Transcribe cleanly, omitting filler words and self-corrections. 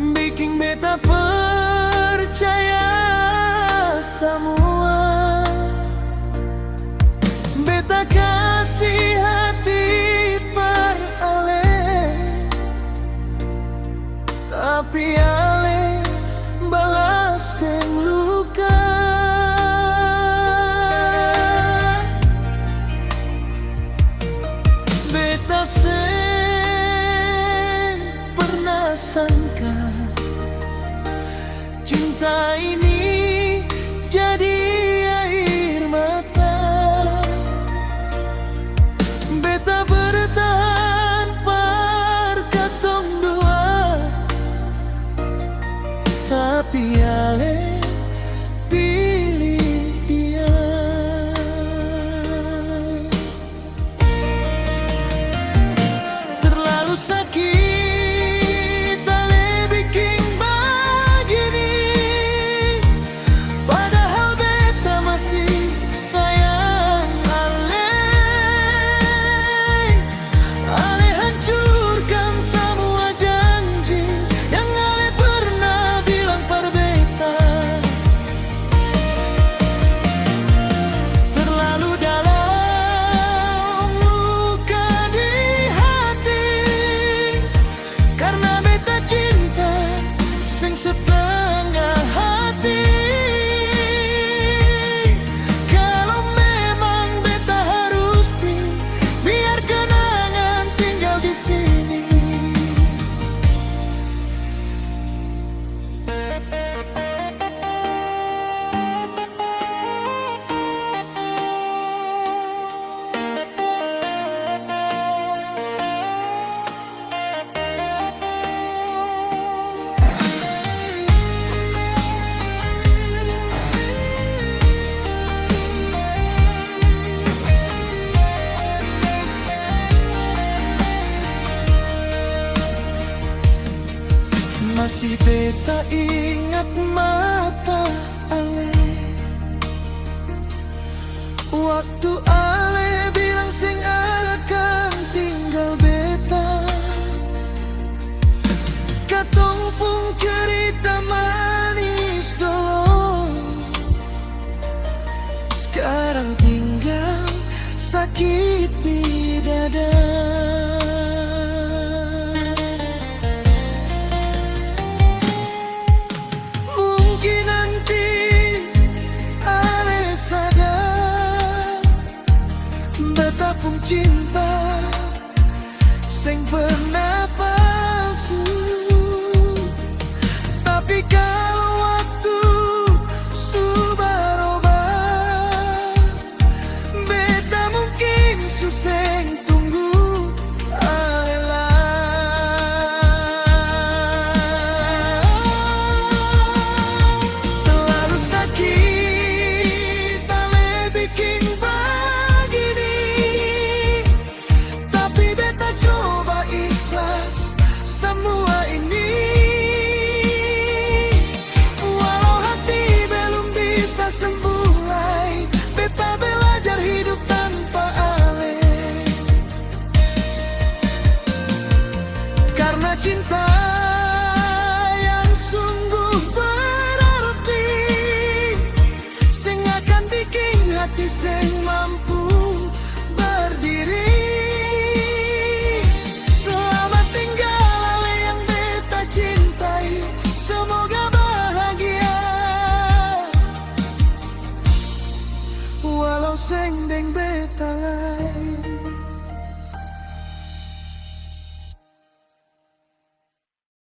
Bikin beta percaya semua. Beta kasih hati per ale, tapi ale balas deng luka. Beta pernah sangka cinta ini jadi air mata. Beta bertahan par katong dua, tapi ale pilih dia. Terlalu sakit setengah hati. Kalau memang beta harus biar kenangan tinggal di sini. Masih beta ingat mata ale, waktu ale bilang sing akan tinggal beta. Katong pun cerita manis dulu, sekarang tinggal sakit di dada. Cinta sing pernah palsu, tapi kalau waktu sudah beta mungkin suseng tunggu alela. Terlalu sakit ale bikin coba ikhlas semua ini. Walau hati belum bisa sembuh, beta